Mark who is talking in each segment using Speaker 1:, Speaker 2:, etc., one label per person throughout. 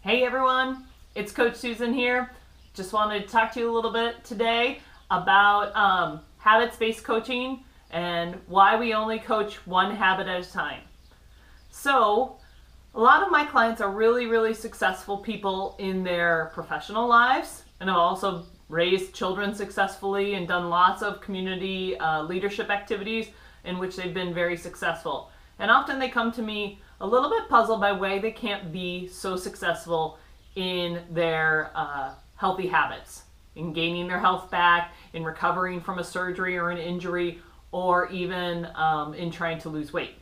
Speaker 1: Hey everyone, it's Coach Susan here. Just wanted to talk to you a little bit today about habits-based coaching and why we only coach one habit at a time. So, a lot of my clients are really successful people in their professional lives, and have also raised children successfully and done lots of community leadership activities in which they've been very successful. And often they come to me a little bit puzzled by why they can't be so successful in their healthy habits, in gaining their health back, in recovering from a surgery or an injury, or even in trying to lose weight.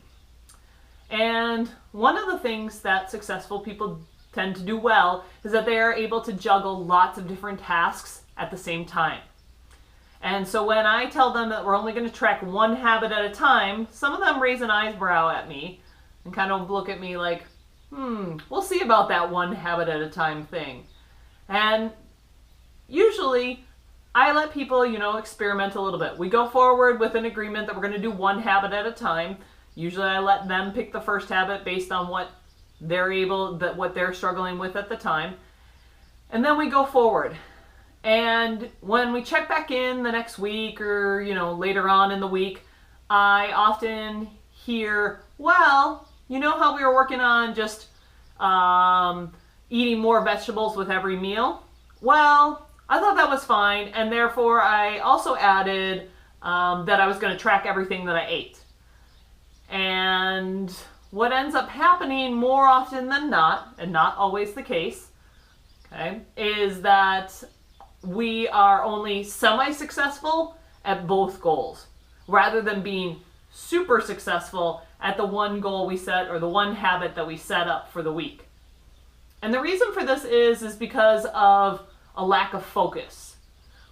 Speaker 1: And one of the things that successful people tend to do well is that they are able to juggle lots of different tasks at the same time. And so when I tell them that we're only going to track one habit at a time, some of them raise an eyebrow at me and kind of look at me like, we'll see about that one habit at a time thing. And usually I let people, experiment a little bit. We go forward with an agreement that we're going to do one habit at a time. Usually I let them pick the first habit based on what they're struggling with at the time. And then we go forward. And when we check back in the next week or, later on in the week, I often hear, well, you know how we were working on just eating more vegetables with every meal? Well, I thought that was fine, and therefore I also added that I was going to track everything that I ate. And what ends up happening more often than not, and not always the case, okay, is that we are only semi-successful at both goals, rather than being super successful at the one goal we set or the one habit that we set up for the week. And the reason for this is because of a lack of focus.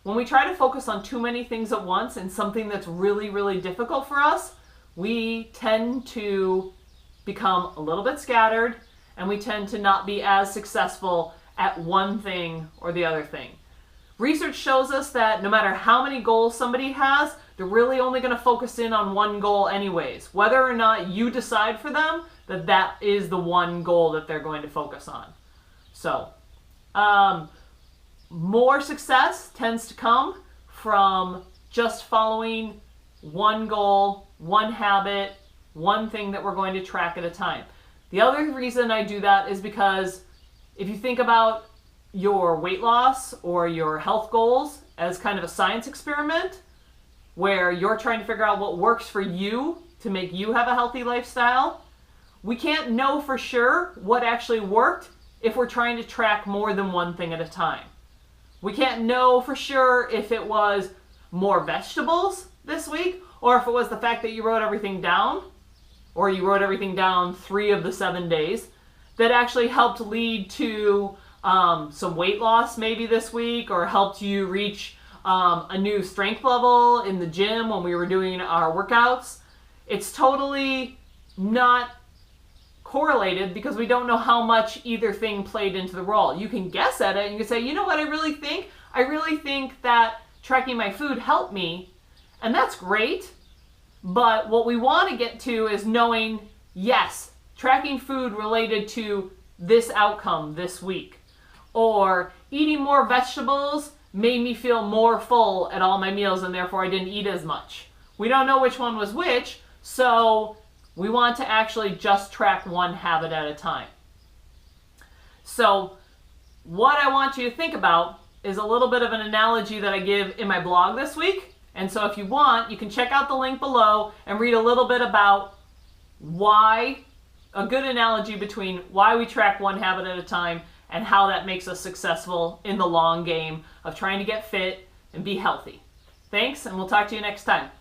Speaker 1: When we try to focus on too many things at once and something that's really difficult for us, we tend to become a little bit scattered, and we tend to not be as successful at one thing or the other thing. Research shows us that no matter how many goals somebody has, they're really only going to focus in on one goal anyways, whether or not you decide for them that that is the one goal that they're going to focus on. So, more success tends to come from just following one goal, one habit, one thing that we're going to track at a time. The other reason I do that is because if you think about your weight loss or your health goals as kind of a science experiment where you're trying to figure out what works for you to make you have a healthy lifestyle, we can't know for sure what actually worked if we're trying to track more than one thing at a time. We can't know for sure if it was more vegetables this week, or if it was the fact that you wrote everything down, or you wrote everything down 3 of the 7 days, that actually helped lead to some weight loss maybe this week, or helped you reach a new strength level in the gym when we were doing our workouts. It's totally not correlated because we don't know how much either thing played into the role. You can guess at it and you can say, you know what I really think? I really think that tracking my food helped me, and that's great. But what we want to get to is knowing, yes, tracking food related to this outcome this week. Or eating more vegetables made me feel more full at all my meals and therefore I didn't eat as much. We don't know which one was which, so we want to actually just track one habit at a time. So what I want you to think about is a little bit of an analogy that I give in my blog this week. And so if you want, you can check out the link below and read a little bit about a good analogy between why we track one habit at a time and how that makes us successful in the long game of trying to get fit and be healthy. Thanks, and we'll talk to you next time.